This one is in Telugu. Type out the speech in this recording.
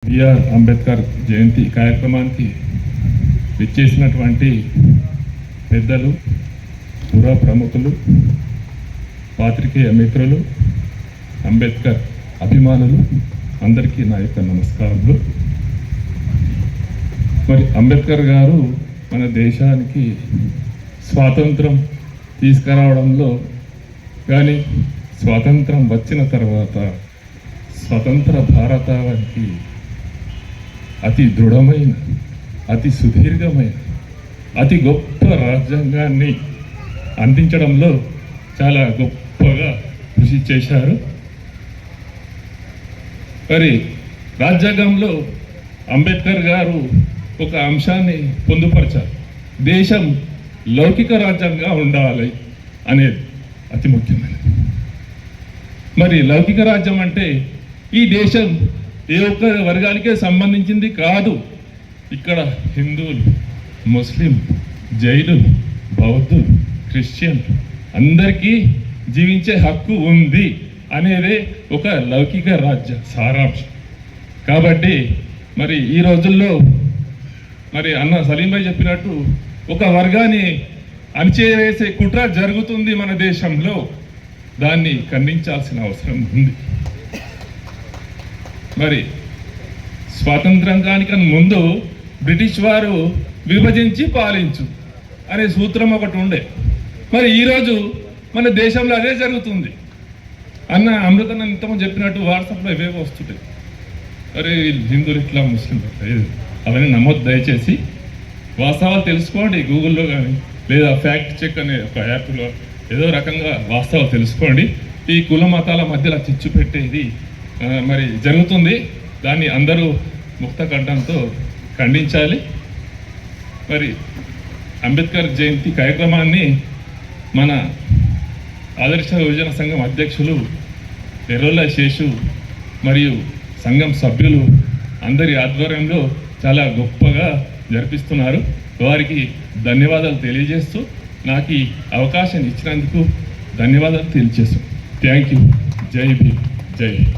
బిఆర్ అంబేద్కర్ జయంతి కార్యక్రమానికి విచ్చేసినటువంటి పెద్దలు, పుర ప్రముఖులు, పాత్రికేయ మిత్రులు, అంబేద్కర్ అభిమానులు అందరికీ నా యొక్క నమస్కారములు. మరి అంబేద్కర్ గారు మన దేశానికి స్వాతంత్రం తీసుకురావడంలో కానీ స్వాతంత్రం వచ్చిన తర్వాత స్వతంత్ర భారతానికి అతి దృఢమైన, అతి సుదీర్ఘమైన, అతి గొప్ప రాజ్యాంగాన్ని అందించడంలో చాలా గొప్పగా కృషి చేశారు. మరి రాజ్యాంగంలో అంబేద్కర్ గారు ఒక అంశాన్ని పొందుపరిచారు. దేశం లౌకిక రాజ్యంగా ఉండాలి అనేది అతి ముఖ్యమైనది. మరి లౌకిక రాజ్యం అంటే ఈ దేశం ఏ ఒక్క వర్గానికే సంబంధించింది కాదు. ఇక్కడ హిందువులు, ముస్లిం, జైనులు, బౌద్ధులు, క్రిస్టియన్ అందరికీ జీవించే హక్కు ఉంది అనేదే ఒక లౌకిక రాజ్య సారాంశం. కాబట్టి మరి ఈ రోజుల్లో మరి అన్న సలీం భాయ్ చెప్పినట్టు ఒక వర్గాన్ని అణిచివేసే కుట్ర జరుగుతుంది మన దేశంలో. దాన్ని ఖండించాల్సిన అవసరం ఉంది. మరి స్వాతంత్రానికి ముందు బ్రిటిష్ వారు విభజించి పాలించు అనే సూత్రం ఒకటి ఉండే. మరి ఈరోజు మన దేశంలో అదే జరుగుతుంది. అన్న అమృతన్న ఇంతమంది చెప్పినట్టు వాట్సాప్లో ఇవేవో వస్తుంటాయి. అరే హిందువులు ఇట్లా, ముస్లిం అవన్నీ నమ్మొద్దు. దయచేసి వాస్తవాలు తెలుసుకోండి. గూగుల్లో కానీ లేదా ఫ్యాక్ట్ చెక్ అనే ఒక యాప్లో ఏదో రకంగా వాస్తవాలు తెలుసుకోండి. ఈ కుల మతాల మధ్యలో చిచ్చు పెట్టేది మరి జరుగుతుంది. దాన్ని అందరూ ముక్త కంఠంతో ఖండించాలి. మరి అంబేద్కర్ జయంతి కార్యక్రమాన్ని మన ఆదర్శ యువజన సంఘం అధ్యక్షులు ఎర్రోల్ల శేషు మరియు సంఘం సభ్యులు అందరి ఆధ్వర్యంలో చాలా గొప్పగా జరిపిస్తున్నారు. వారికి ధన్యవాదాలు తెలియజేస్తూ నాకు ఈ అవకాశం ఇచ్చినందుకు ధన్యవాదాలు తెలియజేస్తాను. Thank you. జై భీమ్, జై భీమ్.